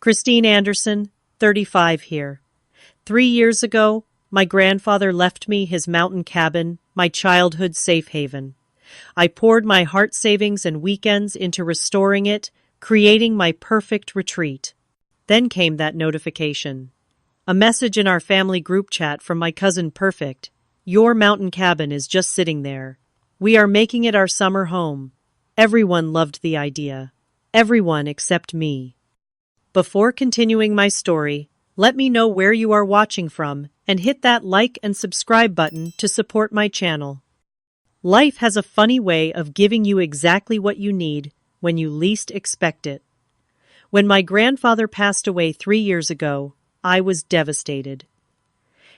Christine Anderson, 35 here. 3 years ago, my grandfather left me his mountain cabin, my childhood safe haven. I poured my heart savings and weekends into restoring it, creating my perfect retreat. Then came that notification. A message in our family group chat from my cousin Perfect. Your mountain cabin is just sitting there. We are making it our summer home. Everyone loved the idea. Everyone except me. Before continuing my story, let me know where you are watching from and hit that like and subscribe button to support my channel. Life has a funny way of giving you exactly what you need when you least expect it. When my grandfather passed away 3 years ago, I was devastated.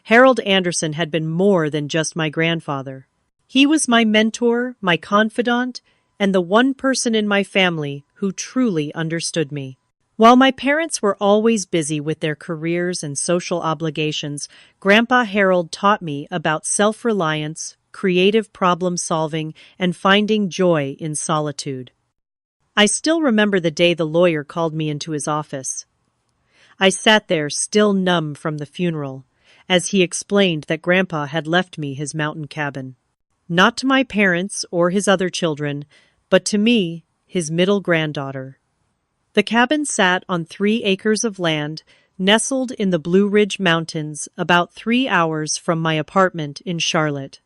Harold Anderson had been more than just my grandfather. He was my mentor, my confidant, and the one person in my family who truly understood me. While my parents were always busy with their careers and social obligations, Grandpa Harold taught me about self-reliance, creative problem-solving, and finding joy in solitude. I still remember the day the lawyer called me into his office. I sat there, still numb from the funeral, as he explained that Grandpa had left me his mountain cabin. Not to my parents or his other children, but to me, his middle granddaughter. The cabin sat on 3 acres of land, nestled in the Blue Ridge Mountains, about 3 hours from my apartment in Charlotte.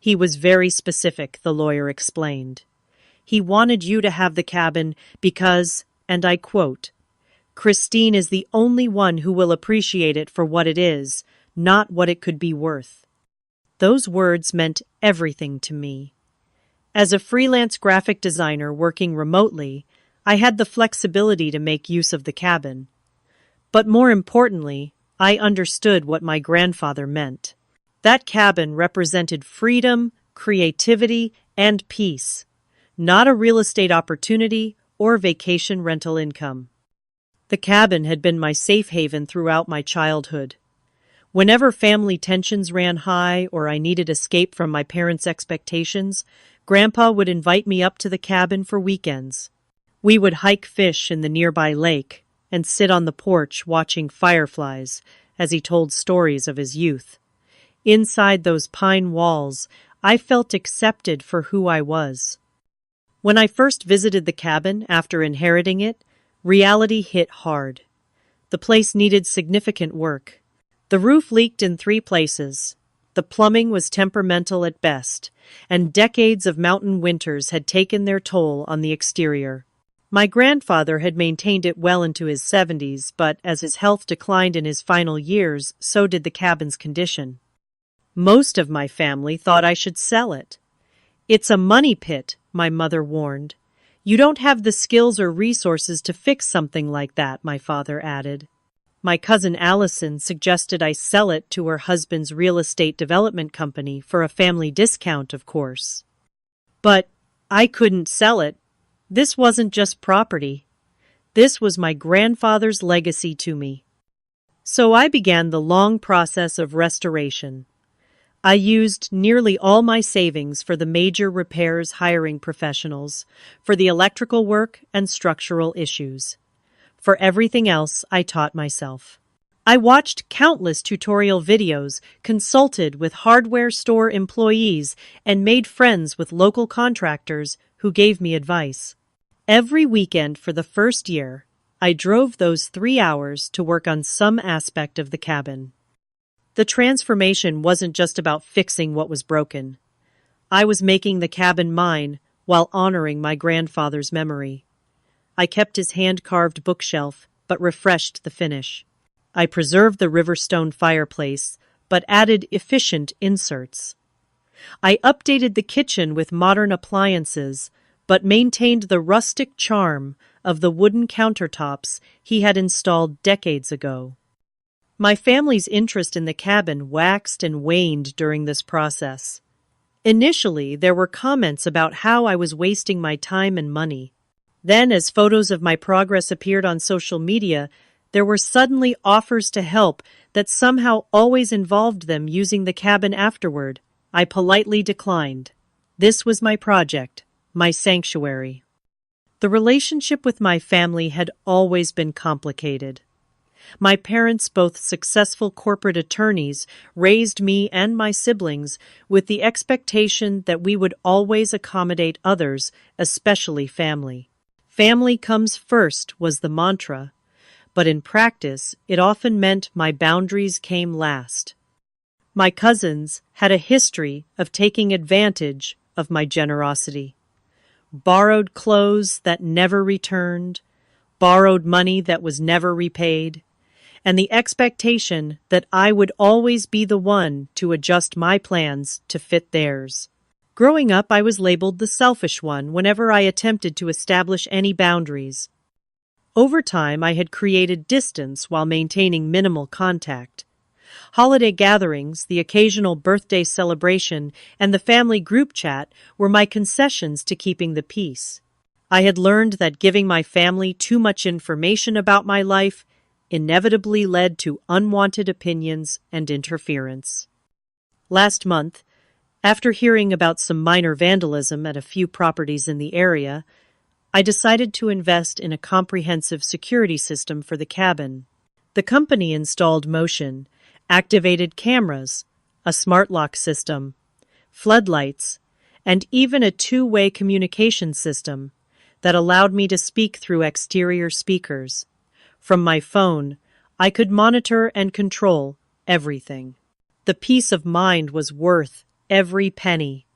He was very specific, the lawyer explained. He wanted you to have the cabin because, and I quote, "Christine is the only one who will appreciate it for what it is, not what it could be worth." Those words meant everything to me. As a freelance graphic designer working remotely, I had the flexibility to make use of the cabin. But more importantly, I understood what my grandfather meant. That cabin represented freedom, creativity, and peace, not a real estate opportunity or vacation rental income. The cabin had been my safe haven throughout my childhood. Whenever family tensions ran high or I needed escape from my parents' expectations, Grandpa would invite me up to the cabin for weekends. We would hike fish in the nearby lake and sit on the porch watching fireflies as he told stories of his youth. Inside those pine walls, I felt accepted for who I was. When I first visited the cabin after inheriting it, reality hit hard. The place needed significant work. The roof leaked in 3 places. The plumbing was temperamental at best, and decades of mountain winters had taken their toll on the exterior. My grandfather had maintained it well into his 70s, but as his health declined in his final years, so did the cabin's condition. Most of my family thought I should sell it. "It's a money pit," my mother warned. "You don't have the skills or resources to fix something like that," my father added. My cousin Allison suggested I sell it to her husband's real estate development company for a family discount, of course. But I couldn't sell it. This wasn't just property. This was my grandfather's legacy to me. So I began the long process of restoration. I used nearly all my savings for the major repairs, hiring professionals, for the electrical work and structural issues. For everything else, I taught myself. I watched countless tutorial videos, consulted with hardware store employees, and made friends with local contractors who gave me advice. Every weekend for the first year, I drove those 3 hours to work on some aspect of the cabin. The transformation wasn't just about fixing what was broken. I was making the cabin mine while honoring my grandfather's memory. I kept his hand-carved bookshelf, but refreshed the finish. I preserved the Riverstone fireplace, but added efficient inserts. I updated the kitchen with modern appliances, but maintained the rustic charm of the wooden countertops he had installed decades ago. My family's interest in the cabin waxed and waned during this process. Initially, there were comments about how I was wasting my time and money. Then, as photos of my progress appeared on social media, there were suddenly offers to help that somehow always involved them using the cabin afterward. I politely declined. This was my project, my sanctuary. The relationship with my family had always been complicated. My parents, both successful corporate attorneys, raised me and my siblings with the expectation that we would always accommodate others, especially family. Family comes first was the mantra, but in practice, it often meant my boundaries came last. My cousins had a history of taking advantage of my generosity. Borrowed clothes that never returned, borrowed money that was never repaid, and the expectation that I would always be the one to adjust my plans to fit theirs. Growing up, I was labeled the selfish one whenever I attempted to establish any boundaries. Over time, I had created distance while maintaining minimal contact. Holiday gatherings, the occasional birthday celebration, and the family group chat were my concessions to keeping the peace. I had learned that giving my family too much information about my life inevitably led to unwanted opinions and interference. Last month, after hearing about some minor vandalism at a few properties in the area, I decided to invest in a comprehensive security system for the cabin. The company installed motion, activated cameras, a smart lock system, floodlights, and even a two-way communication system that allowed me to speak through exterior speakers. From my phone, I could monitor and control everything. The peace of mind was worth every penny.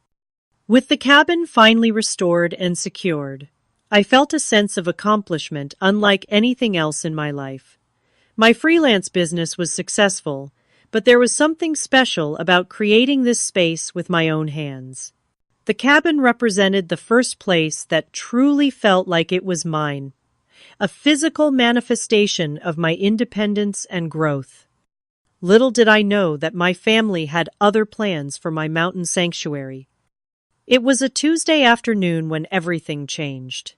With the cabin finally restored and secured, I felt a sense of accomplishment unlike anything else in my life. My freelance business was successful, but there was something special about creating this space with my own hands. The cabin represented the first place that truly felt like it was mine, a physical manifestation of my independence and growth. Little did I know that my family had other plans for my mountain sanctuary. It was a Tuesday afternoon when everything changed.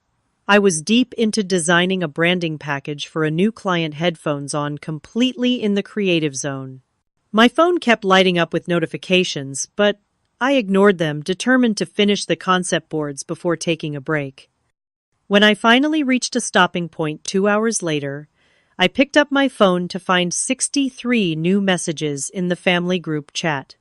I was deep into designing a branding package for a new client headphones on completely in the creative zone. My phone kept lighting up with notifications, but I ignored them, determined to finish the concept boards before taking a break. When I finally reached a stopping point 2 hours later, I picked up my phone to find 63 new messages in the family group chat.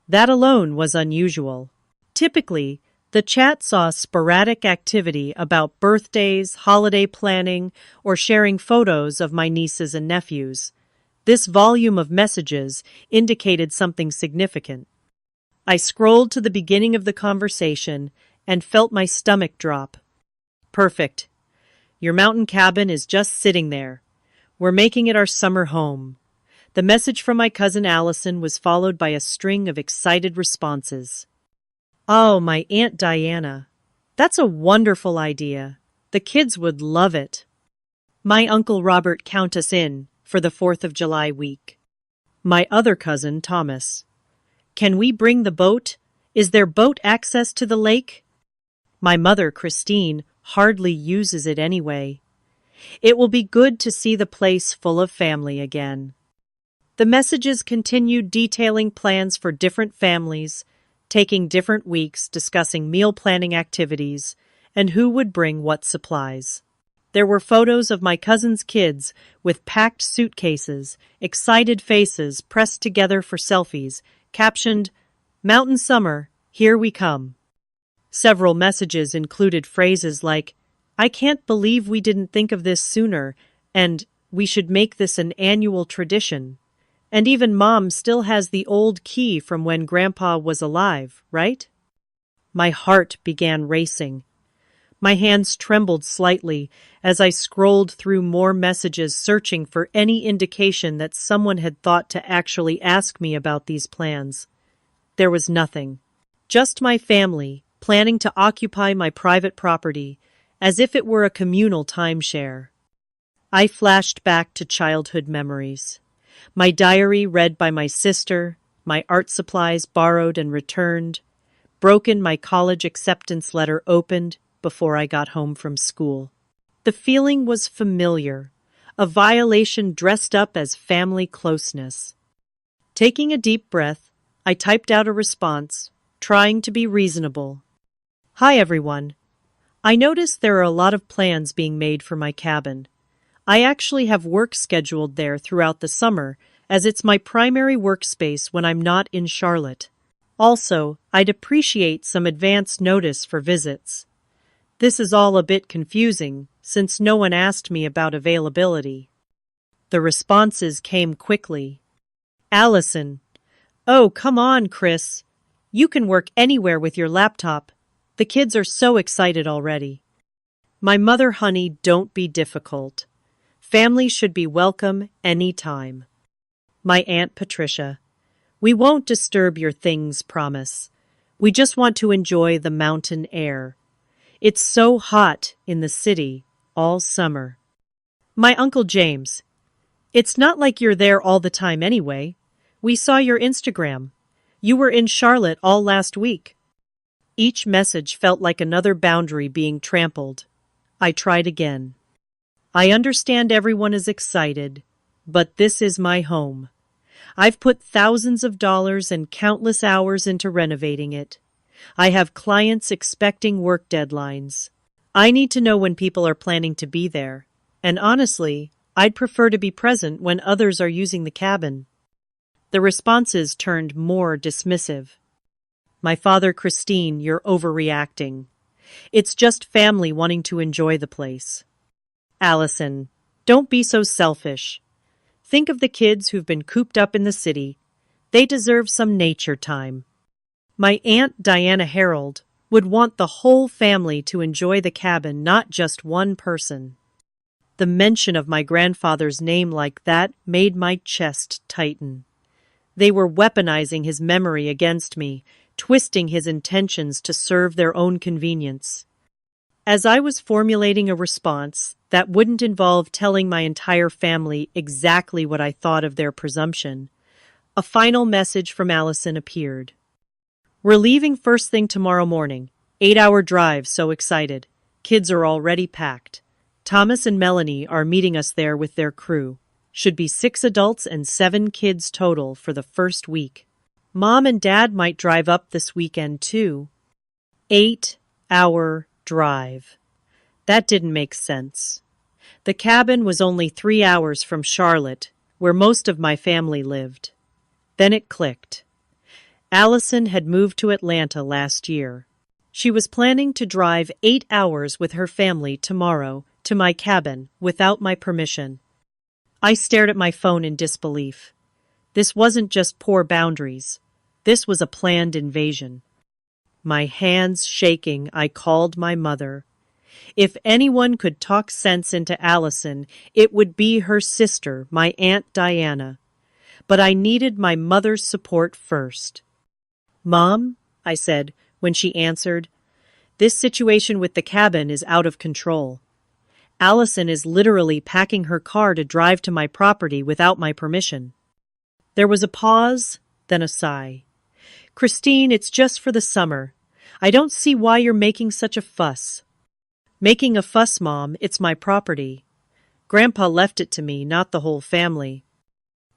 That alone was unusual. Typically, the chat saw sporadic activity about birthdays, holiday planning, or sharing photos of my nieces and nephews. This volume of messages indicated something significant. I scrolled to the beginning of the conversation and felt my stomach drop. Perfect. Your mountain cabin is just sitting there. We're making it our summer home. The message from my cousin Allison was followed by a string of excited responses. Oh, my Aunt Diana. That's a wonderful idea. The kids would love it. My Uncle Robert count us in for the 4th of July week. My other cousin Thomas. Can we bring the boat? Is there boat access to the lake? My mother Christine hardly uses it anyway. It will be good to see the place full of family again. The messages continued detailing plans for different families, taking different weeks, discussing meal planning activities, and who would bring what supplies. There were photos of my cousin's kids with packed suitcases, excited faces pressed together for selfies, captioned, "Mountain Summer, here we come." Several messages included phrases like, "I can't believe we didn't think of this sooner," and "We should make this an annual tradition." And even Mom still has the old key from when Grandpa was alive, right? My heart began racing. My hands trembled slightly as I scrolled through more messages searching for any indication that someone had thought to actually ask me about these plans. There was nothing. Just my family, planning to occupy my private property, as if it were a communal timeshare. I flashed back to childhood memories. My diary read by my sister, my art supplies borrowed and returned, my college acceptance letter opened before I got home from school. The feeling was familiar, a violation dressed up as family closeness. Taking a deep breath, I typed out a response, trying to be reasonable. Hi everyone. I noticed there are a lot of plans being made for my cabin. I actually have work scheduled there throughout the summer, as it's my primary workspace when I'm not in Charlotte. Also, I'd appreciate some advance notice for visits. This is all a bit confusing, since no one asked me about availability. The responses came quickly. Allison. Oh, come on, Chris. You can work anywhere with your laptop. The kids are so excited already. My mother, honey, don't be difficult. Family should be welcome any time. My Aunt Patricia. We won't disturb your things, promise. We just want to enjoy the mountain air. It's so hot in the city all summer. My Uncle James. It's not like you're there all the time anyway. We saw your Instagram. You were in Charlotte all last week. Each message felt like another boundary being trampled. I tried again. I understand everyone is excited, but this is my home. I've put thousands of dollars and countless hours into renovating it. I have clients expecting work deadlines. I need to know when people are planning to be there. And honestly, I'd prefer to be present when others are using the cabin. The responses turned more dismissive. My father, Christine, you're overreacting. It's just family wanting to enjoy the place. Allison, don't be so selfish. Think of the kids who've been cooped up in the city. They deserve some nature time. My Aunt Diana Harold would want the whole family to enjoy the cabin, not just one person. The mention of my grandfather's name like that made my chest tighten. They were weaponizing his memory against me, twisting his intentions to serve their own convenience. As I was formulating a response that wouldn't involve telling my entire family exactly what I thought of their presumption, a final message from Allison appeared. We're leaving first thing tomorrow morning. 8-hour drive, so excited. Kids are already packed. Thomas and Melanie are meeting us there with their crew. Should be 6 adults and 7 kids total for the first week. Mom and Dad might drive up this weekend too. 8-hour drive. That didn't make sense. The cabin was only 3 hours from Charlotte, where most of my family lived. Then it clicked. Allison had moved to Atlanta last year. She was planning to drive 8 hours with her family tomorrow to my cabin without my permission. I stared at my phone in disbelief. This wasn't just poor boundaries. This was a planned invasion. My hands shaking, I called my mother. If anyone could talk sense into Allison, it would be her sister, my Aunt Diana. But I needed my mother's support first. Mom, I said, when she answered, this situation with the cabin is out of control. Allison is literally packing her car to drive to my property without my permission. There was a pause, then a sigh. Christine, it's just for the summer. I don't see why you're making such a fuss. Making a fuss, Mom, it's my property. Grandpa left it to me, not the whole family.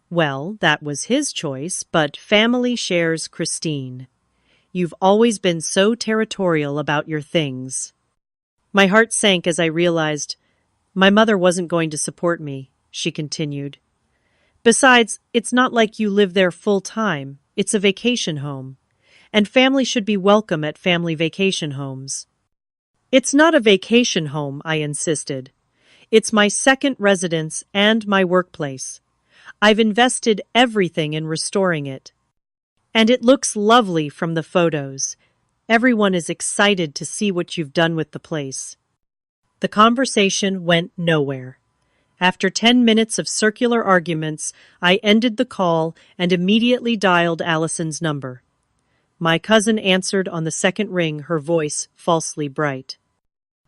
Well, that was his choice, but family shares Christine. You've always been so territorial about your things. My heart sank as I realized my mother wasn't going to support me, she continued. Besides, it's not like you live there full time. It's a vacation home. And family should be welcome at family vacation homes. It's not a vacation home, I insisted. It's my second residence and my workplace. I've invested everything in restoring it. And it looks lovely from the photos. Everyone is excited to see what you've done with the place. The conversation went nowhere. After 10 minutes of circular arguments, I ended the call and immediately dialed Allison's number. My cousin answered on the second ring, her voice falsely bright.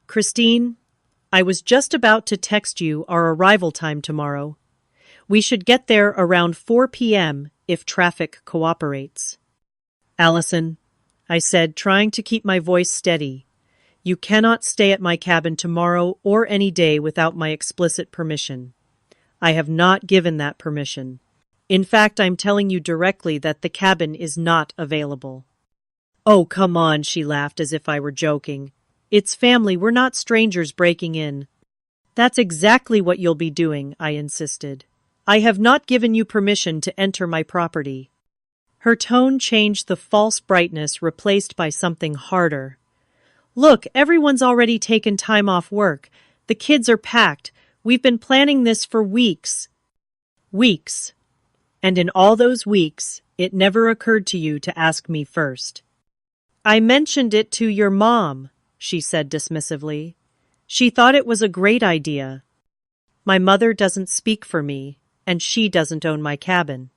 Christine, I was just about to text you our arrival time tomorrow. We should get there around 4 p.m. if traffic cooperates. Allison, I said, trying to keep my voice steady. You cannot stay at my cabin tomorrow or any day without my explicit permission. I have not given that permission. In fact, I'm telling you directly that the cabin is not available. Oh, come on, she laughed as if I were joking. It's family, we're not strangers breaking in. That's exactly what you'll be doing, I insisted. I have not given you permission to enter my property. Her tone changed, the false brightness replaced by something harder. Look, everyone's already taken time off work. The kids are packed. We've been planning this for weeks. Weeks. And in all those weeks, it never occurred to you to ask me first. I mentioned it to your mom, she said dismissively. She thought it was a great idea. My mother doesn't speak for me, and she doesn't own my cabin.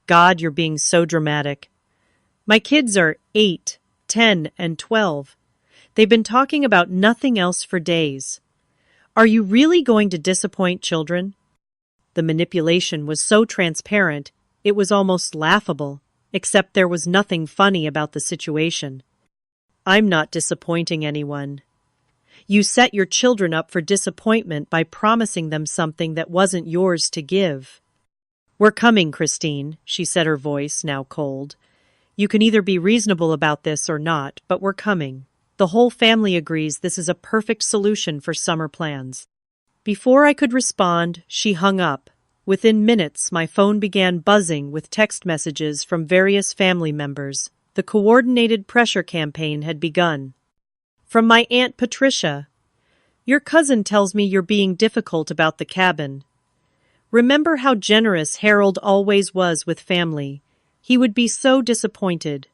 God, you're being so dramatic. My kids are 8, 10, and 12. They've been talking about nothing else for days. Are you really going to disappoint children? The manipulation was so transparent, it was almost laughable, except there was nothing funny about the situation. I'm not disappointing anyone. You set your children up for disappointment by promising them something that wasn't yours to give. We're coming, Christine, she said, her voice now cold. You can either be reasonable about this or not, but we're coming. The whole family agrees this is a perfect solution for summer plans. Before I could respond, she hung up. Within minutes, my phone began buzzing with text messages from various family members. The coordinated pressure campaign had begun. From my Aunt Patricia. Your cousin tells me you're being difficult about the cabin. Remember how generous Harold always was with family. He would be so disappointed.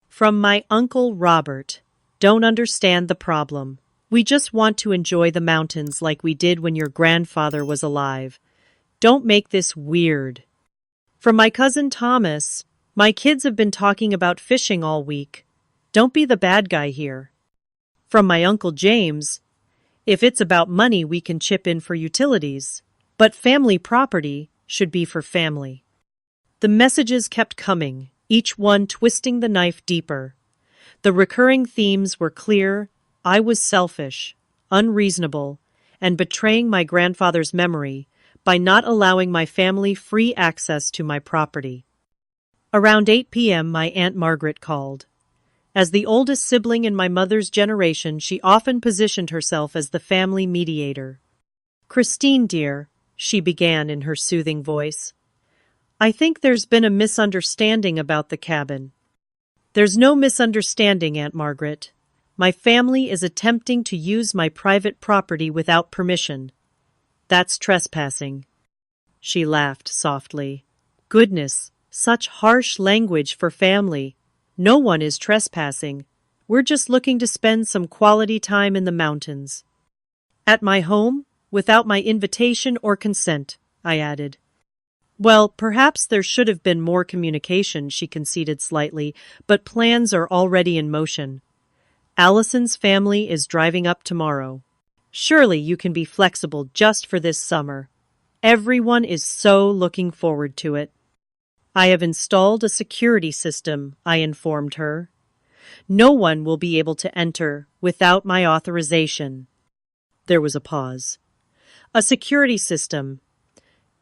From my Uncle Robert. Don't understand the problem. We just want to enjoy the mountains like we did when your grandfather was alive. Don't make this weird. From my cousin Thomas. My kids have been talking about fishing all week. Don't be the bad guy here. From my Uncle James. If it's about money, we can chip in for utilities. But family property should be for family. The messages kept coming, each one twisting the knife deeper. The recurring themes were clear. I was selfish, unreasonable, and betraying my grandfather's memory by not allowing my family free access to my property. Around 8 p.m., my Aunt Margaret called. As the oldest sibling in my mother's generation, she often positioned herself as the family mediator. Christine, dear, she began in her soothing voice, I think there's been a misunderstanding about the cabin. There's no misunderstanding, Aunt Margaret. My family is attempting to use my private property without permission. That's trespassing. She laughed softly. Goodness, such harsh language for family. No one is trespassing. We're just looking to spend some quality time in the mountains. At my home, without my invitation or consent, I added. Well, perhaps there should have been more communication, she conceded slightly, but plans are already in motion. Allison's family is driving up tomorrow. Surely you can be flexible just for this summer. Everyone is so looking forward to it. I have installed a security system, I informed her. No one will be able to enter without my authorization. There was a pause. A security system.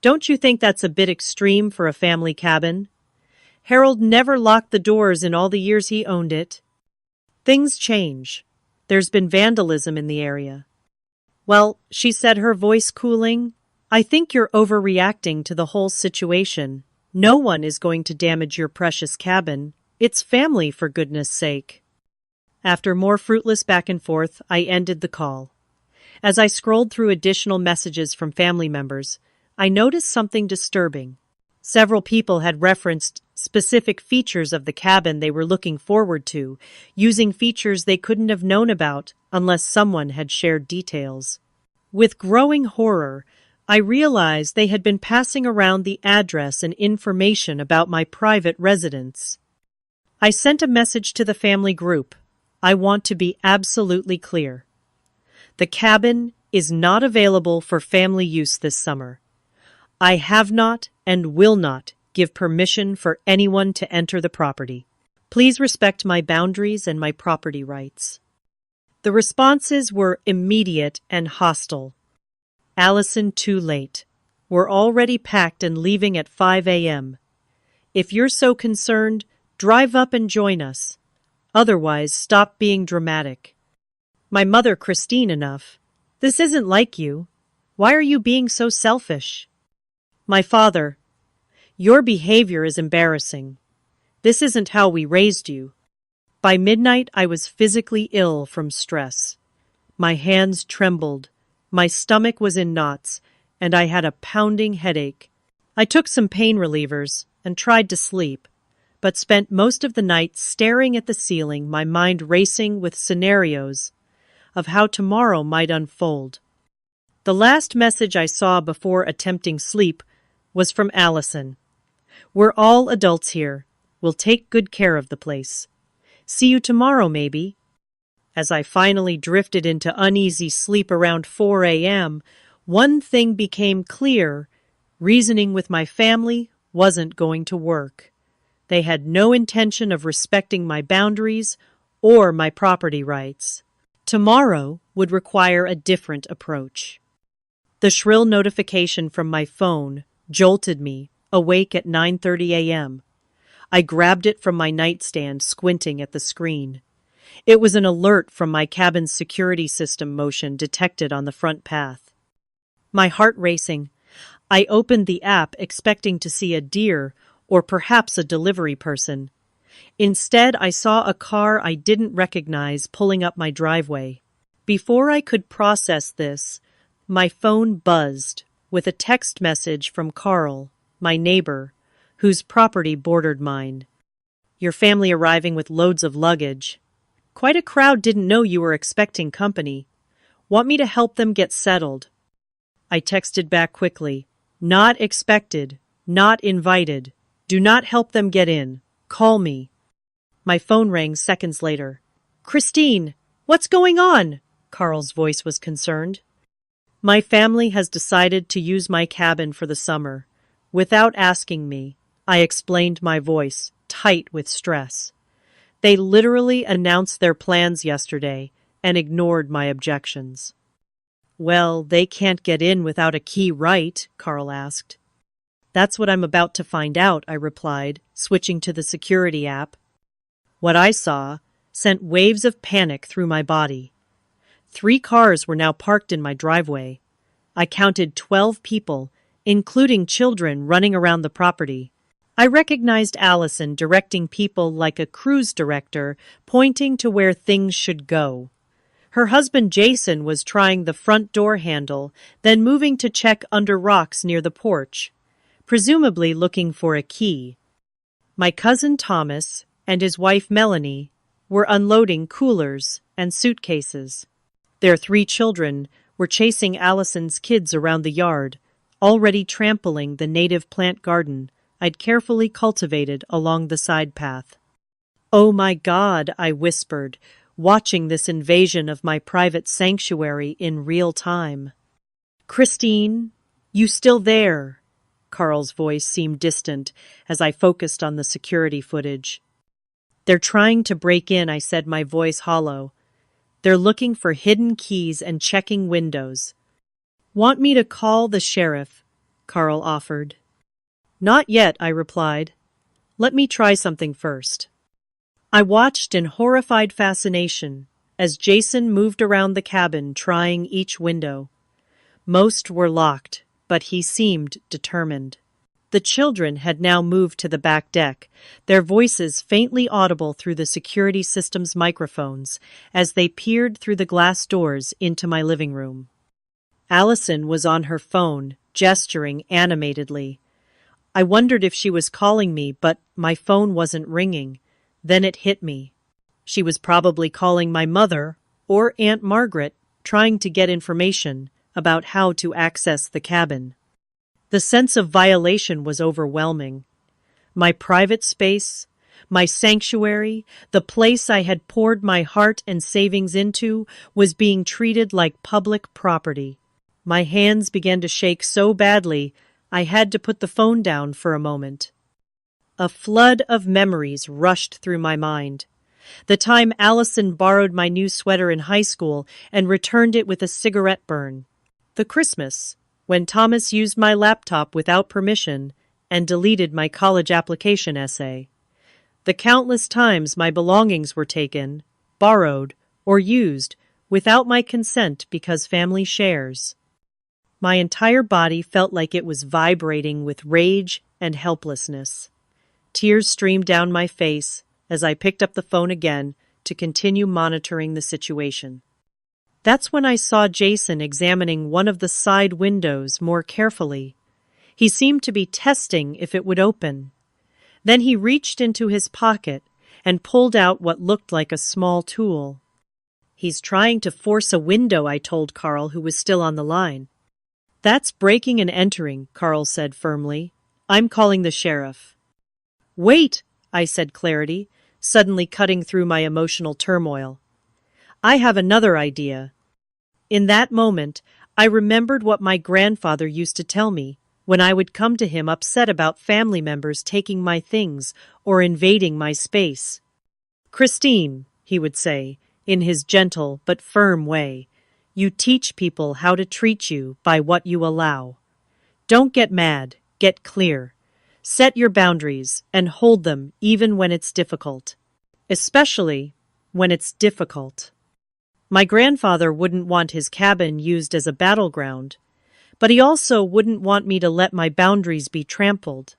Don't you think that's a bit extreme for a family cabin? Harold never locked the doors in all the years he owned it. Things change. There's been vandalism in the area. Well, she said, her voice cooling, I think you're overreacting to the whole situation. No one is going to damage your precious cabin. It's family, for goodness sake. After more fruitless back and forth, I ended the call. As I scrolled through additional messages from family members, I noticed something disturbing. Several people had referenced specific features of the cabin they were looking forward to, using features they couldn't have known about unless someone had shared details. With growing horror, I realized they had been passing around the address and information about my private residence. I sent a message to the family group. I want to be absolutely clear. The cabin is not available for family use this summer. I have not and will not give permission for anyone to enter the property. Please respect my boundaries and my property rights. The responses were immediate and hostile. Allison, too late. We're already packed and leaving at 5 a.m. If you're so concerned, drive up and join us. Otherwise, stop being dramatic. My mother, Christine, enough. This isn't like you. Why are you being so selfish? My father, your behavior is embarrassing. This isn't how we raised you. By midnight, I was physically ill from stress. My hands trembled, my stomach was in knots, and I had a pounding headache. I took some pain relievers and tried to sleep, but spent most of the night staring at the ceiling, my mind racing with scenarios of how tomorrow might unfold. The last message I saw before attempting sleep was from Allison. We're all adults here. We'll take good care of the place. See you tomorrow, maybe. As I finally drifted into uneasy sleep around 4 a.m., one thing became clear. Reasoning with my family wasn't going to work. They had no intention of respecting my boundaries or my property rights. Tomorrow would require a different approach. The shrill notification from my phone jolted me, awake at 9:30 a.m. I grabbed it from my nightstand, squinting at the screen. It was an alert from my cabin's security system, motion detected on the front path. My heart racing, I opened the app expecting to see a deer or perhaps a delivery person. Instead, I saw a car I didn't recognize pulling up my driveway. Before I could process this, my phone buzzed with a text message from Carl, my neighbor, whose property bordered mine. Your family arriving with loads of luggage. Quite a crowd didn't know you were expecting company. Want me to help them get settled? I texted back quickly. Not expected. Not invited. Do not help them get in. Call me. My phone rang seconds later. Christine, what's going on? Carl's voice was concerned. My family has decided to use my cabin for the summer. Without asking me, I explained, my voice tight with stress. They literally announced their plans yesterday and ignored my objections. Well, they can't get in without a key, right? Carl asked. That's what I'm about to find out, I replied, switching to the security app. What I saw sent waves of panic through my body. 3 cars were now parked in my driveway. I counted 12 people, including children, running around the property. I recognized Allison directing people like a cruise director, pointing to where things should go. Her husband Jason was trying the front door handle, then moving to check under rocks near the porch, presumably looking for a key. My cousin Thomas and his wife Melanie were unloading coolers and suitcases. Their 3 children were chasing Allison's kids around the yard, already trampling the native plant garden I'd carefully cultivated along the side path. Oh my God, I whispered, watching this invasion of my private sanctuary in real time. Christine, you still there? Carl's voice seemed distant as I focused on the security footage. They're trying to break in, I said, my voice hollow. They're looking for hidden keys and checking windows. Want me to call the sheriff? Carl offered. Not yet, I replied. Let me try something first. I watched in horrified fascination as Jason moved around the cabin, trying each window. Most were locked, but he seemed determined. The children had now moved to the back deck, their voices faintly audible through the security system's microphones as they peered through the glass doors into my living room. Allison was on her phone, gesturing animatedly. I wondered if she was calling me, but my phone wasn't ringing. Then it hit me. She was probably calling my mother or Aunt Margaret, trying to get information about how to access the cabin. The sense of violation was overwhelming. My private space, my sanctuary, the place I had poured my heart and savings into, was being treated like public property. My hands began to shake so badly I had to put the phone down for a moment. A flood of memories rushed through my mind. The time Allison borrowed my new sweater in high school and returned it with a cigarette burn. The Christmas when Thomas used my laptop without permission and deleted my college application essay. The countless times my belongings were taken, borrowed, or used without my consent because family shares. My entire body felt like it was vibrating with rage and helplessness. Tears streamed down my face as I picked up the phone again to continue monitoring the situation. That's when I saw Jason examining one of the side windows more carefully. He seemed to be testing if it would open. Then he reached into his pocket and pulled out what looked like a small tool. "He's trying to force a window," I told Carl, who was still on the line. "That's breaking and entering," Carl said firmly. "I'm calling the sheriff." "Wait," I said clarity, suddenly cutting through my emotional turmoil. "I have another idea." In that moment, I remembered what my grandfather used to tell me when I would come to him upset about family members taking my things or invading my space. "Christine," he would say, in his gentle but firm way, "you teach people how to treat you by what you allow. Don't get mad, get clear. Set your boundaries and hold them even when it's difficult. Especially when it's difficult." My grandfather wouldn't want his cabin used as a battleground, but he also wouldn't want me to let my boundaries be trampled.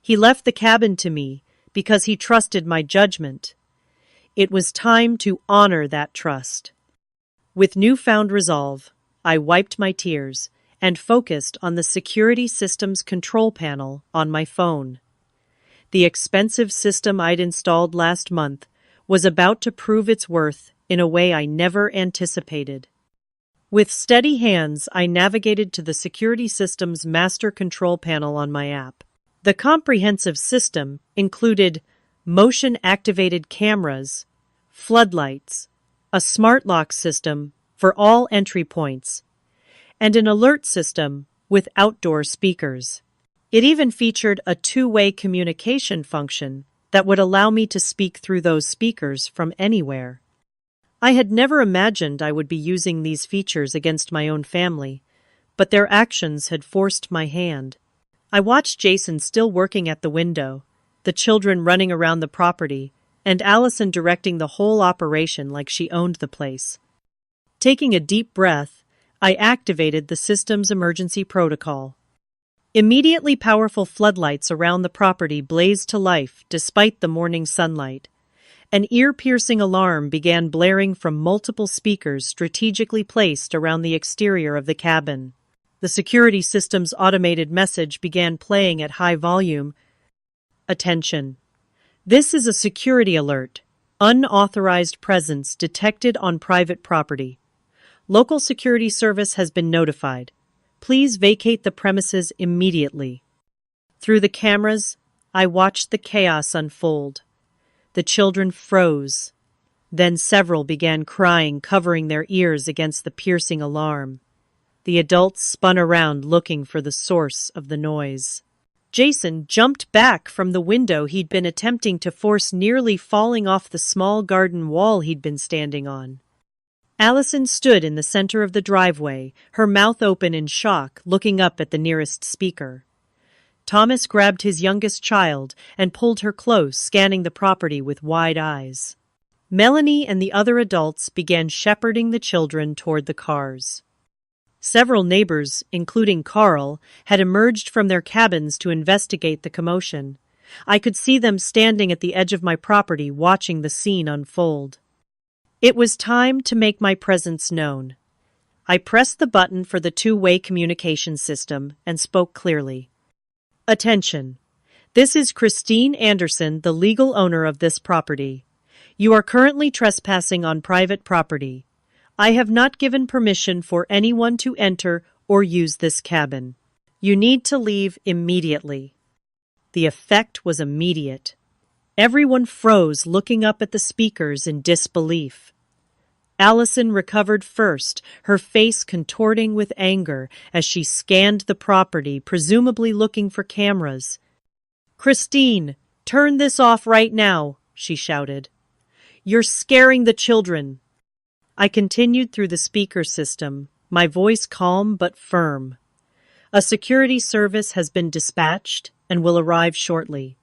He left the cabin to me because he trusted my judgment. It was time to honor that trust. With newfound resolve, I wiped my tears and focused on the security system's control panel on my phone. The expensive system I'd installed last month was about to prove its worth in a way I never anticipated. With steady hands, I navigated to the security system's master control panel on my app. The comprehensive system included motion-activated cameras, floodlights, a smart lock system for all entry points, and an alert system with outdoor speakers. It even featured a two-way communication function that would allow me to speak through those speakers from anywhere. I had never imagined I would be using these features against my own family, but their actions had forced my hand. I watched Jason still working at the window, the children running around the property, and Allison directing the whole operation like she owned the place. Taking a deep breath, I activated the system's emergency protocol. Immediately, powerful floodlights around the property blazed to life despite the morning sunlight. An ear-piercing alarm began blaring from multiple speakers strategically placed around the exterior of the cabin. The security system's automated message began playing at high volume. "Attention. This is a security alert. Unauthorized presence detected on private property. Local security service has been notified. Please vacate the premises immediately." Through the cameras, I watched the chaos unfold. The children froze. Then several began crying, covering their ears against the piercing alarm. The adults spun around looking for the source of the noise. Jason jumped back from the window he'd been attempting to force, nearly falling off the small garden wall he'd been standing on. Allison stood in the center of the driveway, her mouth open in shock, looking up at the nearest speaker. Thomas grabbed his youngest child and pulled her close, scanning the property with wide eyes. Melanie and the other adults began shepherding the children toward the cars. Several neighbors, including Carl, had emerged from their cabins to investigate the commotion. I could see them standing at the edge of my property, watching the scene unfold. It was time to make my presence known. I pressed the button for the two-way communication system and spoke clearly. "Attention. This is Christine Anderson, the legal owner of this property. You are currently trespassing on private property. I have not given permission for anyone to enter or use this cabin. You need to leave immediately." The effect was immediate. Everyone froze, looking up at the speakers in disbelief. Allison recovered first, her face contorting with anger as she scanned the property, presumably looking for cameras. "Christine, turn this off right now," she shouted. "You're scaring the children." I continued through the speaker system, my voice calm but firm. "A security service has been dispatched and will arrive shortly.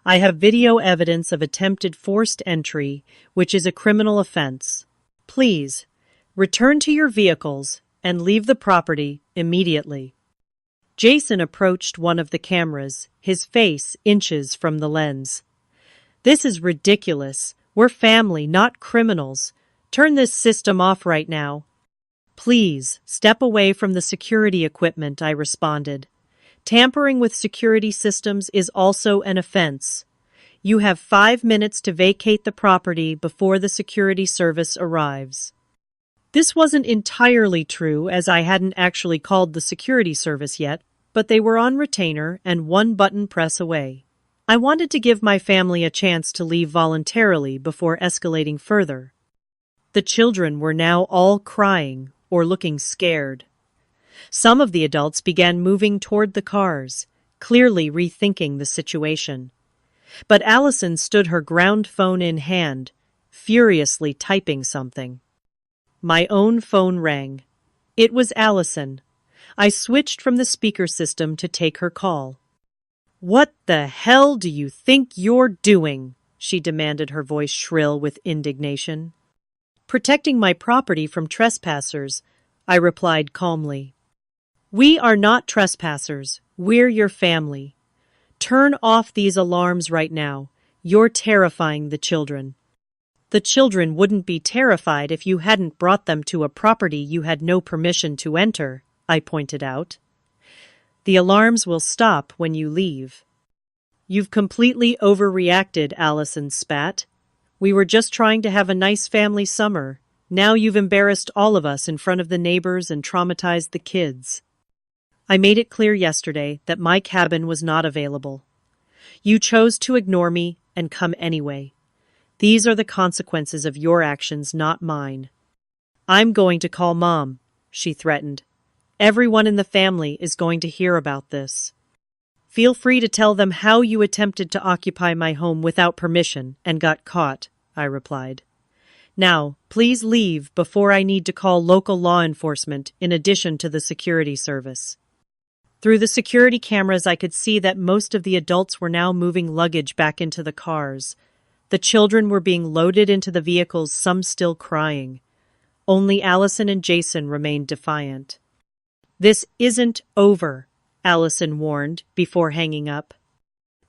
I have video evidence of attempted forced entry, which is a criminal offense. Please, Return to your vehicles and leave the property immediately. Jason approached one of the cameras, his face inches from the lens. This is ridiculous. We're family, not criminals. Turn this system off right now. Please, step away from the security equipment, I responded. Tampering with security systems is also an offense. You have 5 minutes to vacate the property before the security service arrives. This wasn't entirely true, as I hadn't actually called the security service yet, but they were on retainer and one button press away. I wanted to give my family a chance to leave voluntarily before escalating further. The children were now all crying or looking scared. Some of the adults began moving toward the cars, clearly rethinking the situation. But Allison stood her ground phone in hand, furiously typing something. My own phone rang. It was Allison. I switched from the speaker system to take her call. "What the hell do you think you're doing?" she demanded, her voice shrill with indignation. "Protecting my property from trespassers," I replied calmly. "We are not trespassers. We're your family. Turn off these alarms right now. You're terrifying the children." "The children wouldn't be terrified if you hadn't brought them to a property you had no permission to enter," I pointed out. "The alarms will stop when you leave." "You've completely overreacted," Allison spat. "We were just trying to have a nice family summer. Now you've embarrassed all of us in front of the neighbors and traumatized the kids. I made it clear yesterday that my cabin was not available. You chose to ignore me and come anyway. These are the consequences of your actions, not mine." "I'm going to call Mom," she threatened. "Everyone in the family is going to hear about this." "Feel free to tell them how you attempted to occupy my home without permission and got caught," I replied. "Now, please leave before I need to call local law enforcement in addition to the security service." Through the security cameras, I could see that most of the adults were now moving luggage back into the cars. The children were being loaded into the vehicles, some still crying. Only Allison and Jason remained defiant. "This isn't over," Allison warned before hanging up.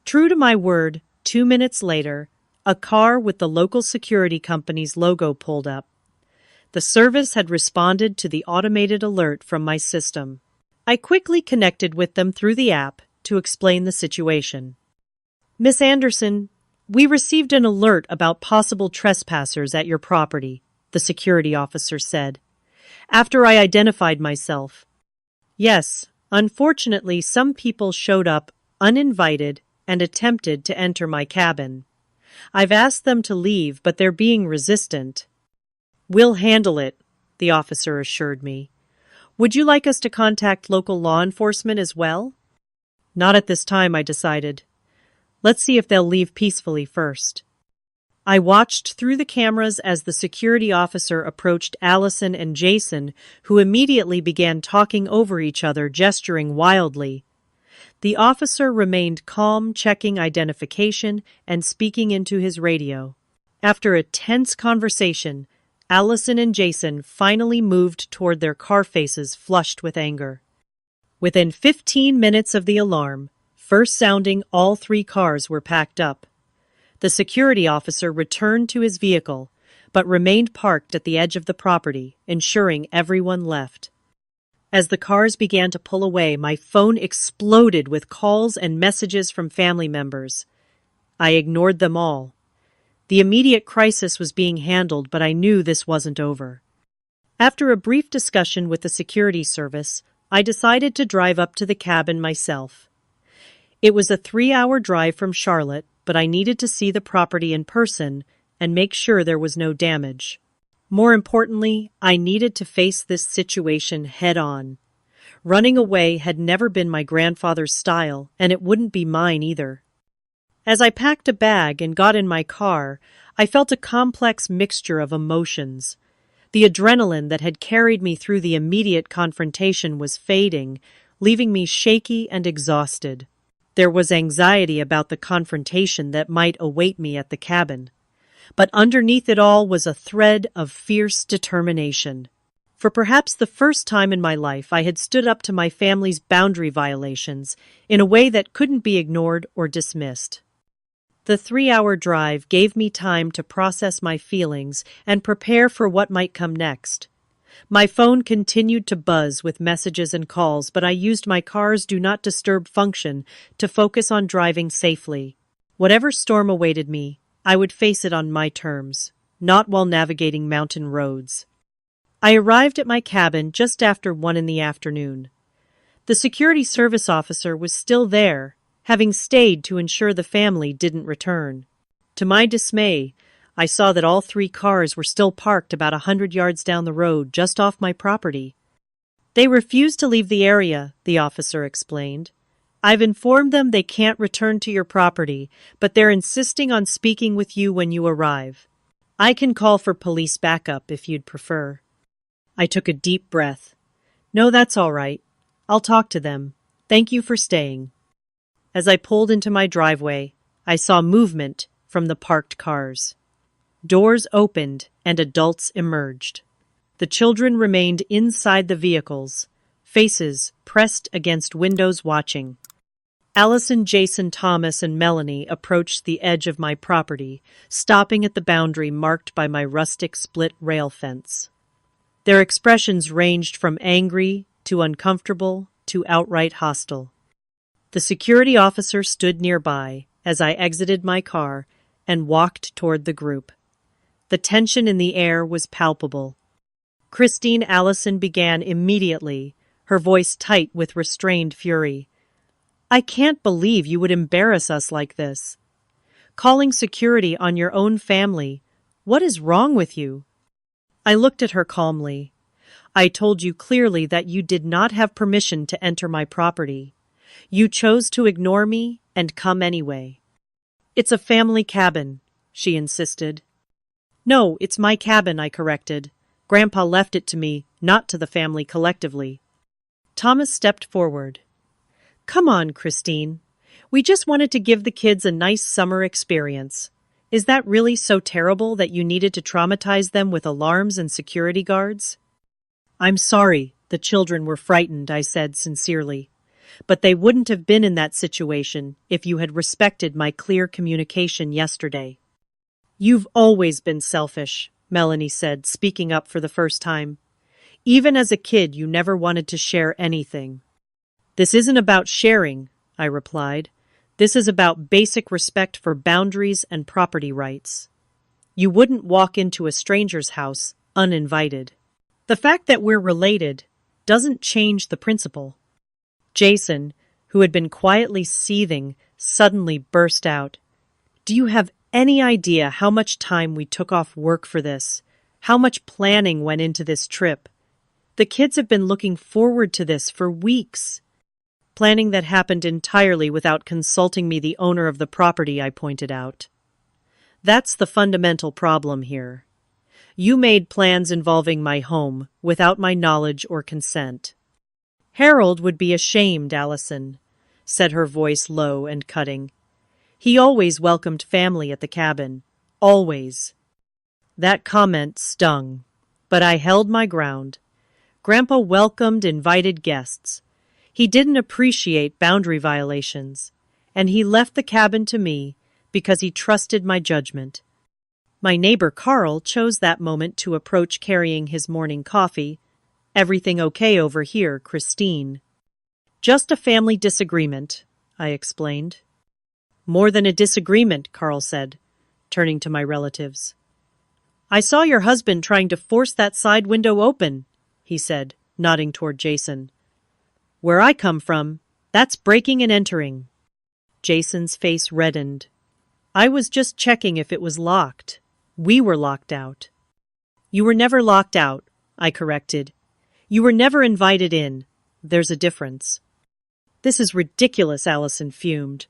True to my word, 2 minutes later, a car with the local security company's logo pulled up. The service had responded to the automated alert from my system. I quickly connected with them through the app to explain the situation. "Miss Anderson, we received an alert about possible trespassers at your property," the security officer said, after I identified myself. "Yes, unfortunately, some people showed up uninvited and attempted to enter my cabin. I've asked them to leave, but they're being resistant." "We'll handle it," the officer assured me. "Would you like us to contact local law enforcement as well?" "Not at this time," I decided. "Let's see if they'll leave peacefully first." I watched through the cameras as the security officer approached Allison and Jason, who immediately began talking over each other, gesturing wildly. The officer remained calm, checking identification and speaking into his radio. After a tense conversation, Allison and Jason finally moved toward their car, faces flushed with anger. Within 15 minutes of the alarm, first sounding, all 3 cars were packed up. The security officer returned to his vehicle, but remained parked at the edge of the property, ensuring everyone left. As the cars began to pull away, my phone exploded with calls and messages from family members. I ignored them all. The immediate crisis was being handled, but I knew this wasn't over. After a brief discussion with the security service, I decided to drive up to the cabin myself. It was a 3-hour drive from Charlotte, but I needed to see the property in person and make sure there was no damage. More importantly, I needed to face this situation head-on. Running away had never been my grandfather's style, and it wouldn't be mine either. As I packed a bag and got in my car, I felt a complex mixture of emotions. The adrenaline that had carried me through the immediate confrontation was fading, leaving me shaky and exhausted. There was anxiety about the confrontation that might await me at the cabin. But underneath it all was a thread of fierce determination. For perhaps the first time in my life, I had stood up to my family's boundary violations in a way that couldn't be ignored or dismissed. The 3-hour drive gave me time to process my feelings and prepare for what might come next. My phone continued to buzz with messages and calls, but I used my car's do not disturb function to focus on driving safely. Whatever storm awaited me, I would face it on my terms, not while navigating mountain roads. I arrived at my cabin just after 1 in the afternoon. The security service officer was still there, having stayed to ensure the family didn't return. To my dismay, I saw that all 3 cars were still parked about 100 yards down the road just off my property. They refuse to leave the area, the officer explained. I've informed them they can't return to your property, but they're insisting on speaking with you when you arrive. I can call for police backup if you'd prefer. I took a deep breath. No, that's all right. I'll talk to them. Thank you for staying. As I pulled into my driveway, I saw movement from the parked cars. Doors opened and adults emerged. The children remained inside the vehicles, faces pressed against windows watching. Allison, Jason, Thomas, and Melanie approached the edge of my property, stopping at the boundary marked by my rustic split rail fence. Their expressions ranged from angry to uncomfortable to outright hostile. The security officer stood nearby as I exited my car and walked toward the group. The tension in the air was palpable. Christine Allison began immediately, her voice tight with restrained fury. I can't believe you would embarrass us like this. Calling security on your own family. What is wrong with you? I looked at her calmly. I told you clearly that you did not have permission to enter my property. You chose to ignore me and come anyway. It's a family cabin, she insisted. No, it's my cabin, I corrected. Grandpa left it to me, not to the family collectively. Thomas stepped forward. Come on, Christine. We just wanted to give the kids a nice summer experience. Is that really so terrible that you needed to traumatize them with alarms and security guards? I'm sorry, the children were frightened, I said sincerely. But they wouldn't have been in that situation if you had respected my clear communication yesterday. You've always been selfish, Melanie said, speaking up for the first time. Even as a kid, you never wanted to share anything. This isn't about sharing, I replied. This is about basic respect for boundaries and property rights. You wouldn't walk into a stranger's house uninvited. The fact that we're related doesn't change the principle. Jason, who had been quietly seething, suddenly burst out. Do you have any idea how much time we took off work for this? How much planning went into this trip? The kids have been looking forward to this for weeks. Planning that happened entirely without consulting me, the owner of the property, I pointed out. That's the fundamental problem here. You made plans involving my home without my knowledge or consent. Harold would be ashamed, Allison, said her voice low and cutting. He always welcomed family at the cabin. Always. That comment stung, but I held my ground. Grandpa welcomed invited guests. He didn't appreciate boundary violations, and he left the cabin to me because he trusted my judgment. My neighbor Carl chose that moment to approach carrying his morning coffee. Everything okay over here, Christine? Just a family disagreement, I explained. More than a disagreement, Carl said, turning to my relatives. I saw your husband trying to force that side window open, he said, nodding toward Jason. Where I come from, that's breaking and entering. Jason's face reddened. I was just checking if it was locked. We were locked out. You were never locked out, I corrected. You were never invited in. There's a difference. This is ridiculous, Allison fumed.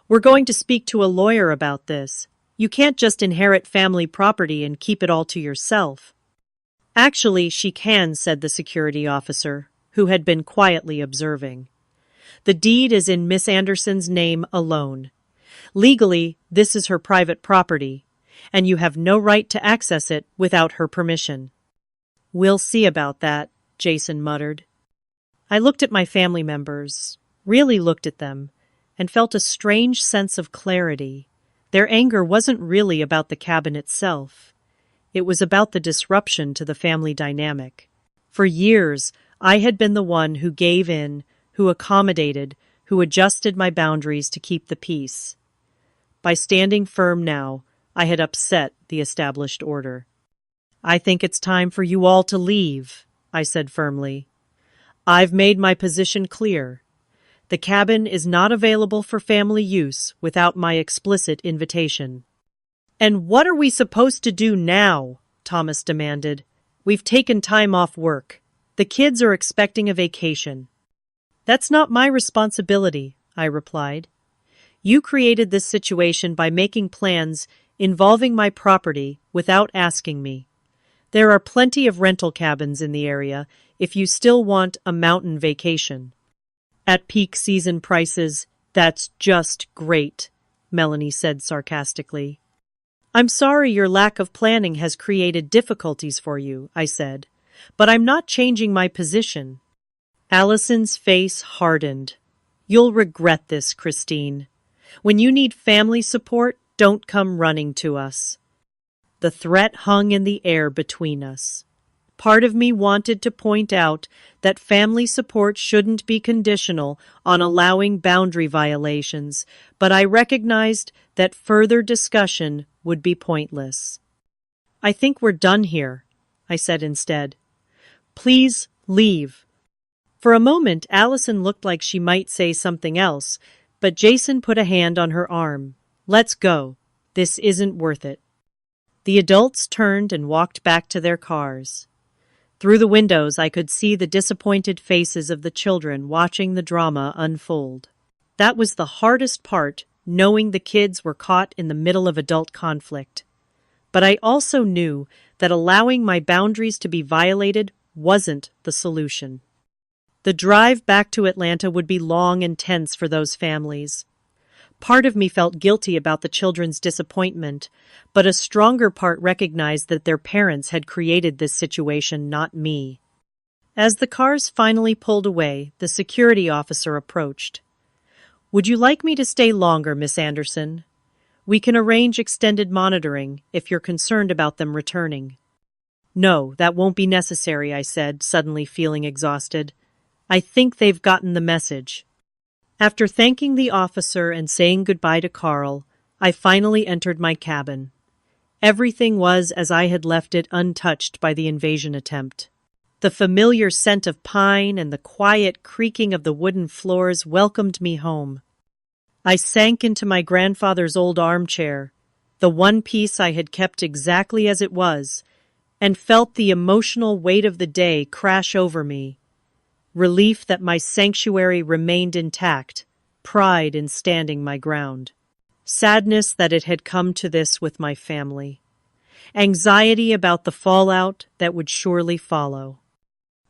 We're going to speak to a lawyer about this. You can't just inherit family property and keep it all to yourself. Actually, she can, said the security officer, who had been quietly observing. The deed is in Miss Anderson's name alone. Legally, this is her private property, and you have no right to access it without her permission. We'll see about that, Jason muttered. I looked at my family members, really looked at them, and felt a strange sense of clarity. Their anger wasn't really about the cabin itself. It was about the disruption to the family dynamic. For years, I had been the one who gave in, who accommodated, who adjusted my boundaries to keep the peace. By standing firm now, I had upset the established order. I think it's time for you all to leave, I said firmly. I've made my position clear. The cabin is not available for family use without my explicit invitation. And what are we supposed to do now? Thomas demanded. We've taken time off work. The kids are expecting a vacation. That's not my responsibility, I replied. You created this situation by making plans involving my property without asking me. There are plenty of rental cabins in the area if you still want a mountain vacation. At peak season prices, that's just great, Melanie said sarcastically. I'm sorry your lack of planning has created difficulties for you, I said, but I'm not changing my position. Allison's face hardened. You'll regret this, Christine. When you need family support, don't come running to us. The threat hung in the air between us. Part of me wanted to point out that family support shouldn't be conditional on allowing boundary violations, but I recognized that further discussion would be pointless. I think we're done here, I said instead. Please leave. For a moment, Allison looked like she might say something else, but Jason put a hand on her arm. Let's go. This isn't worth it. The adults turned and walked back to their cars. Through the windows, I could see the disappointed faces of the children watching the drama unfold. That was the hardest part, knowing the kids were caught in the middle of adult conflict. But I also knew that allowing my boundaries to be violated wasn't the solution. The drive back to Atlanta would be long and tense for those families. Part of me felt guilty about the children's disappointment, but a stronger part recognized that their parents had created this situation, not me. As the cars finally pulled away, the security officer approached. Would you like me to stay longer, Miss Anderson? We can arrange extended monitoring if you're concerned about them returning. No, that won't be necessary, I said, suddenly feeling exhausted. I think they've gotten the message. After thanking the officer and saying goodbye to Carl, I finally entered my cabin. Everything was as I had left it, untouched by the invasion attempt. The familiar scent of pine and the quiet creaking of the wooden floors welcomed me home. I sank into my grandfather's old armchair, the one piece I had kept exactly as it was, and felt the emotional weight of the day crash over me. Relief that my sanctuary remained intact, pride in standing my ground. Sadness that it had come to this with my family. Anxiety about the fallout that would surely follow.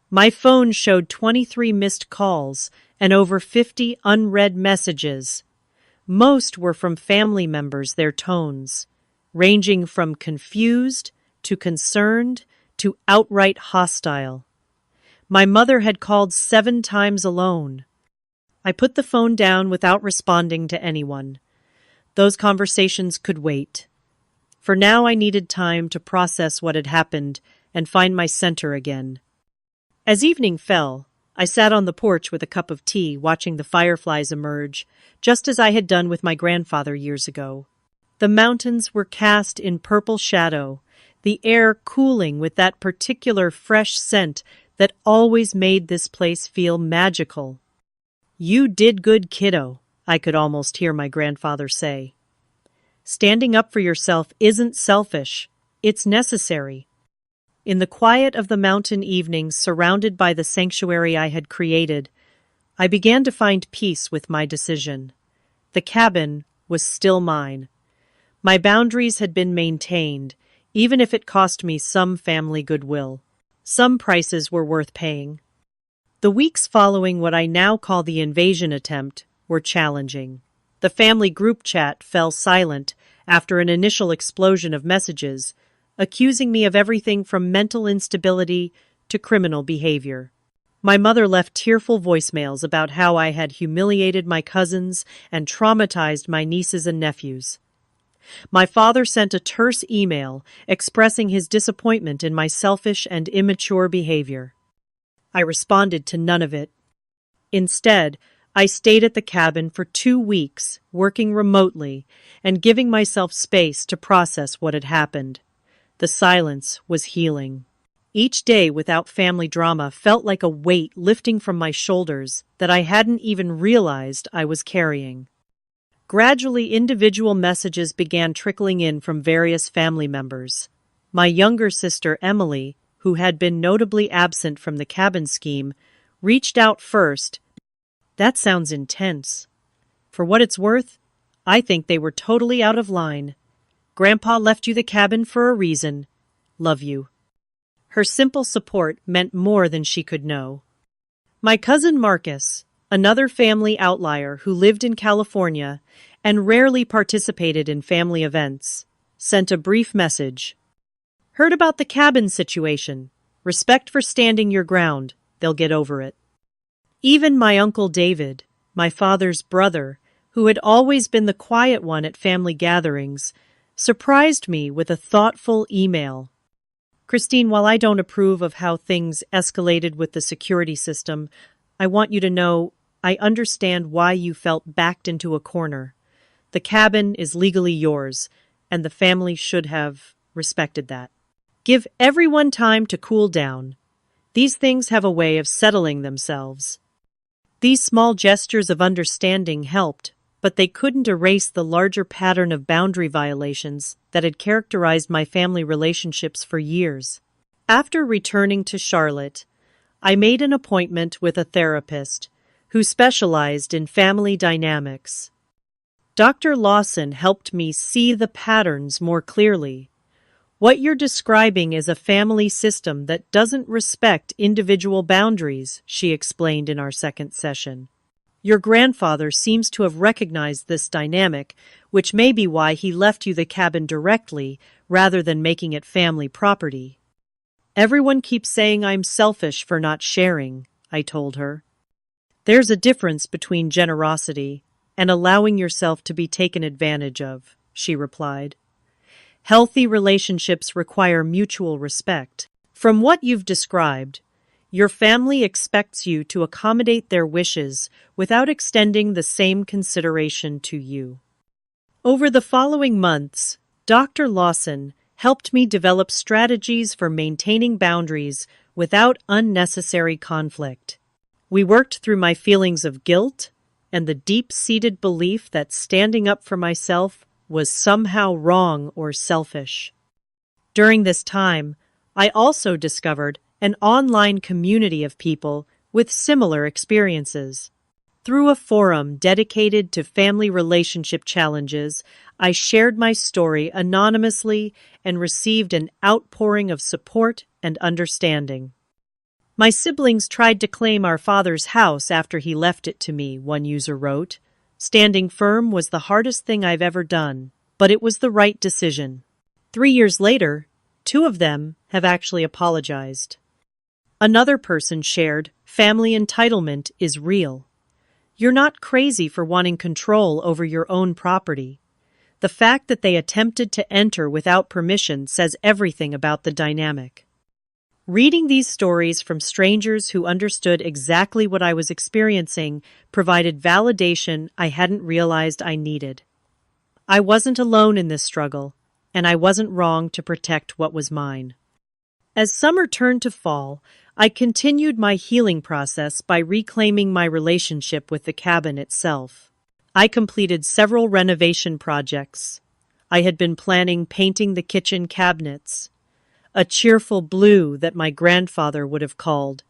My phone showed 23 missed calls and over 50 unread messages. Most were from family members, their tones, ranging from confused to concerned to outright hostile. My mother had called 7 times alone. I put the phone down without responding to anyone. Those conversations could wait. For now, I needed time to process what had happened and find my center again. As evening fell, I sat on the porch with a cup of tea, watching the fireflies emerge, just as I had done with my grandfather years ago. The mountains were cast in purple shadow, the air cooling with that particular fresh scent that always made this place feel magical. You did good, kiddo, I could almost hear my grandfather say. Standing up for yourself isn't selfish, it's necessary. In the quiet of the mountain evenings, surrounded by the sanctuary I had created, I began to find peace with my decision. The cabin was still mine. My boundaries had been maintained, even if it cost me some family goodwill. Some prices were worth paying. The weeks following what I now call the invasion attempt were challenging. The family group chat fell silent after an initial explosion of messages, accusing me of everything from mental instability to criminal behavior. My mother left tearful voicemails about how I had humiliated my cousins and traumatized my nieces and nephews. My father sent a terse email expressing his disappointment in my selfish and immature behavior. I responded to none of it. Instead, I stayed at the cabin for 2 weeks, working remotely and giving myself space to process what had happened. The silence was healing. Each day without family drama felt like a weight lifting from my shoulders that I hadn't even realized I was carrying. Gradually, individual messages began trickling in from various family members. My younger sister, Emily, who had been notably absent from the cabin scheme, reached out first. That sounds intense. For what it's worth, I think they were totally out of line. Grandpa left you the cabin for a reason. Love you. Her simple support meant more than she could know. My cousin Marcus, another family outlier who lived in California and rarely participated in family events, sent a brief message. Heard about the cabin situation. Respect for standing your ground. They'll get over it. Even my Uncle David, my father's brother, who had always been the quiet one at family gatherings, surprised me with a thoughtful email. Christine, while I don't approve of how things escalated with the security system, I want you to know I understand why you felt backed into a corner. The cabin is legally yours, and the family should have respected that. Give everyone time to cool down. These things have a way of settling themselves. These small gestures of understanding helped, but they couldn't erase the larger pattern of boundary violations that had characterized my family relationships for years. After returning to Charlotte, I made an appointment with a therapist who specialized in family dynamics. Dr. Lawson helped me see the patterns more clearly. What you're describing is a family system that doesn't respect individual boundaries, she explained in our second session. Your grandfather seems to have recognized this dynamic, which may be why he left you the cabin directly rather than making it family property. Everyone keeps saying I'm selfish for not sharing, I told her. There's a difference between generosity and allowing yourself to be taken advantage of, she replied. Healthy relationships require mutual respect. From what you've described, your family expects you to accommodate their wishes without extending the same consideration to you. Over the following months, Dr. Lawson helped me develop strategies for maintaining boundaries without unnecessary conflict. We worked through my feelings of guilt and the deep-seated belief that standing up for myself was somehow wrong or selfish. During this time, I also discovered an online community of people with similar experiences. Through a forum dedicated to family relationship challenges, I shared my story anonymously and received an outpouring of support and understanding. My siblings tried to claim our father's house after he left it to me, one user wrote. Standing firm was the hardest thing I've ever done, but it was the right decision. 3 years later, 2 of them have actually apologized. Another person shared, family entitlement is real. You're not crazy for wanting control over your own property. The fact that they attempted to enter without permission says everything about the dynamic. Reading these stories from strangers who understood exactly what I was experiencing provided validation I hadn't realized I needed. I wasn't alone in this struggle, and I wasn't wrong to protect what was mine. As summer turned to fall, I continued my healing process by reclaiming my relationship with the cabin itself. I completed several renovation projects. I had been planning painting the kitchen cabinets, a cheerful blue that my grandfather would have called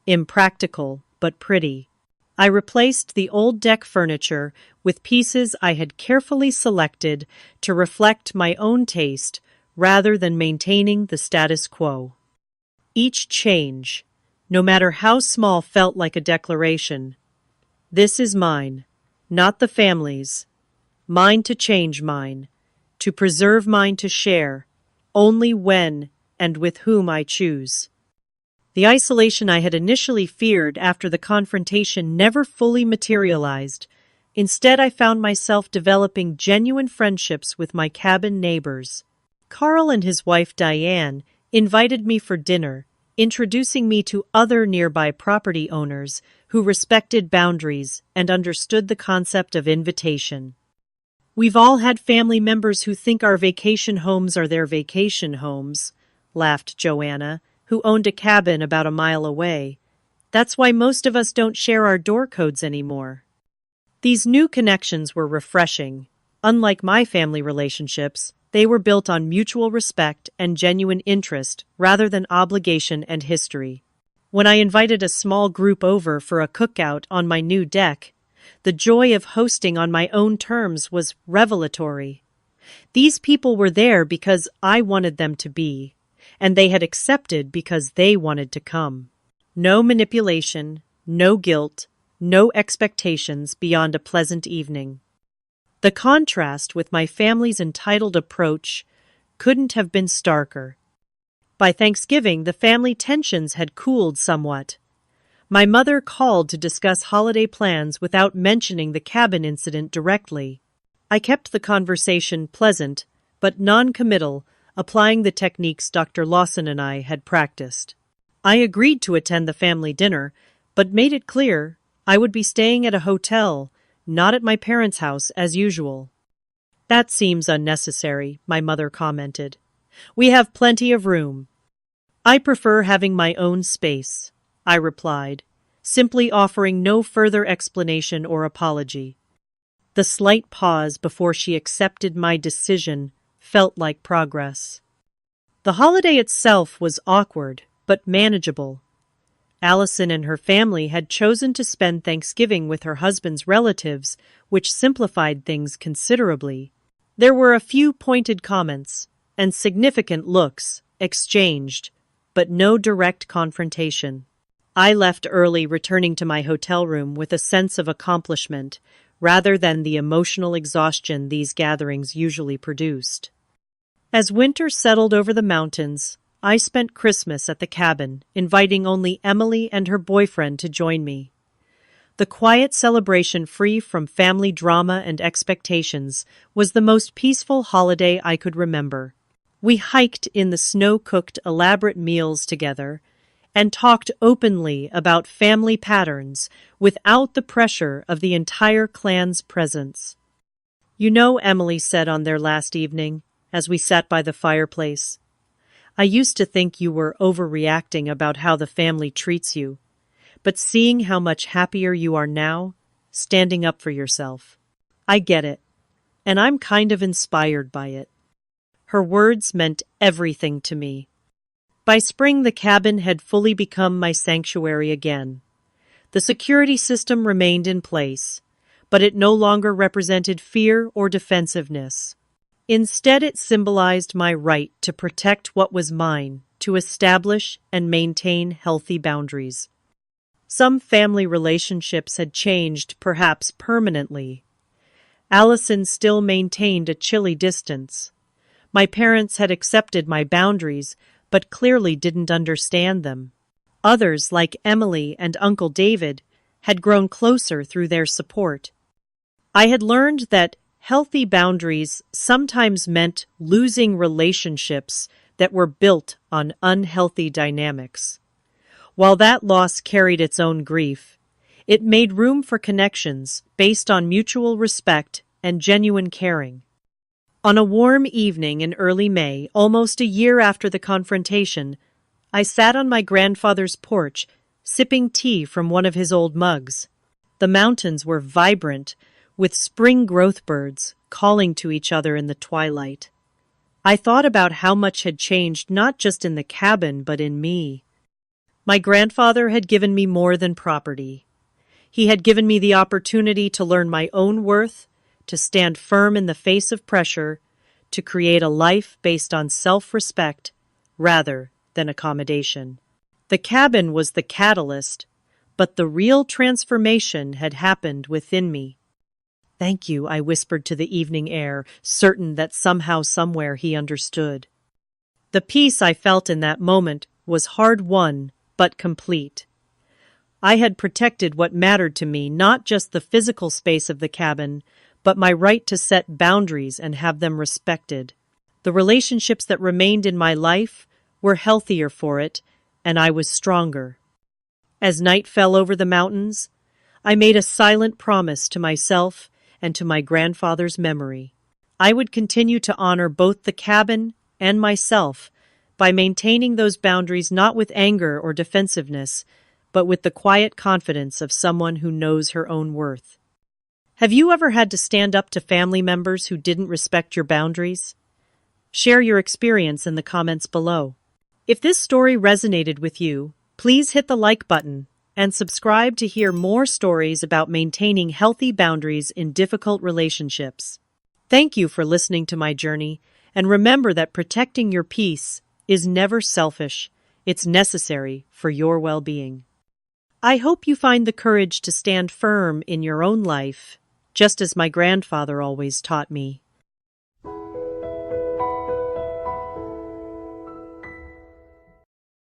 impractical but pretty. I replaced the old deck furniture with pieces I had carefully selected to reflect my own taste rather than maintaining the status quo. Each change, no matter how small, felt like a declaration. This is mine, not the family's. Mine to change mine, to preserve mine to share, only when and with whom I choose. The isolation I had initially feared after the confrontation never fully materialized. Instead, I found myself developing genuine friendships with my cabin neighbors. Carl and his wife Diane invited me for dinner, introducing me to other nearby property owners who respected boundaries and understood the concept of invitation. "We've all had family members who think our vacation homes are their vacation homes," laughed Joanna, who owned a cabin about a mile away. "That's why most of us don't share our door codes anymore." These new connections were refreshing. Unlike my family relationships, they were built on mutual respect and genuine interest rather than obligation and history. When I invited a small group over for a cookout on my new deck, the joy of hosting on my own terms was revelatory. These people were there because I wanted them to be, and they had accepted because they wanted to come. No manipulation, no guilt, no expectations beyond a pleasant evening. The contrast with my family's entitled approach couldn't have been starker. By Thanksgiving, the family tensions had cooled somewhat. My mother called to discuss holiday plans without mentioning the cabin incident directly. I kept the conversation pleasant, but non-committal, applying the techniques Dr. Lawson and I had practiced. I agreed to attend the family dinner, but made it clear I would be staying at a hotel, not at my parents' house as usual. "That seems unnecessary," my mother commented. "We have plenty of room." "I prefer having my own space," I replied, simply offering no further explanation or apology. The slight pause before she accepted my decision felt like progress. The holiday itself was awkward, but manageable. Allison and her family had chosen to spend Thanksgiving with her husband's relatives, which simplified things considerably. There were a few pointed comments and significant looks exchanged, but no direct confrontation. I left early, returning to my hotel room with a sense of accomplishment, rather than the emotional exhaustion these gatherings usually produced. As winter settled over the mountains, I spent Christmas at the cabin, inviting only Emily and her boyfriend to join me. The quiet celebration free from family drama and expectations was the most peaceful holiday I could remember. We hiked in the snow-cooked elaborate meals together and talked openly about family patterns without the pressure of the entire clan's presence. "You know," Emily said on their last evening, as we sat by the fireplace, "I used to think you were overreacting about how the family treats you, but seeing how much happier you are now, standing up for yourself, I get it, and I'm kind of inspired by it." Her words meant everything to me. By spring, the cabin had fully become my sanctuary again. The security system remained in place, but it no longer represented fear or defensiveness. Instead, it symbolized my right to protect what was mine, to establish and maintain healthy boundaries. Some family relationships had changed, perhaps permanently. Allison still maintained a chilly distance. My parents had accepted my boundaries, but clearly didn't understand them. Others, like Emily and Uncle David, had grown closer through their support. I had learned that healthy boundaries sometimes meant losing relationships that were built on unhealthy dynamics. While that loss carried its own grief, it made room for connections based on mutual respect and genuine caring. On a warm evening in early May, almost a year after the confrontation, I sat on my grandfather's porch, sipping tea from one of his old mugs. The mountains were vibrant, with spring growth birds calling to each other in the twilight. I thought about how much had changed not just in the cabin, but in me. My grandfather had given me more than property. He had given me the opportunity to learn my own worth, to stand firm in the face of pressure, to create a life based on self-respect rather than accommodation. The cabin was the catalyst, but the real transformation had happened within me. "Thank you," I whispered to the evening air, certain that somehow, somewhere he understood. The peace I felt in that moment was hard-won, but complete. I had protected what mattered to me, not just the physical space of the cabin, but my right to set boundaries and have them respected. The relationships that remained in my life were healthier for it, and I was stronger. As night fell over the mountains, I made a silent promise to myself and to my grandfather's memory. I would continue to honor both the cabin and myself by maintaining those boundaries not with anger or defensiveness, but with the quiet confidence of someone who knows her own worth. Have you ever had to stand up to family members who didn't respect your boundaries? Share your experience in the comments below. If this story resonated with you, please hit the like button and subscribe to hear more stories about maintaining healthy boundaries in difficult relationships. Thank you for listening to my journey, and remember that protecting your peace is never selfish. It's necessary for your well-being. I hope you find the courage to stand firm in your own life, just as my grandfather always taught me.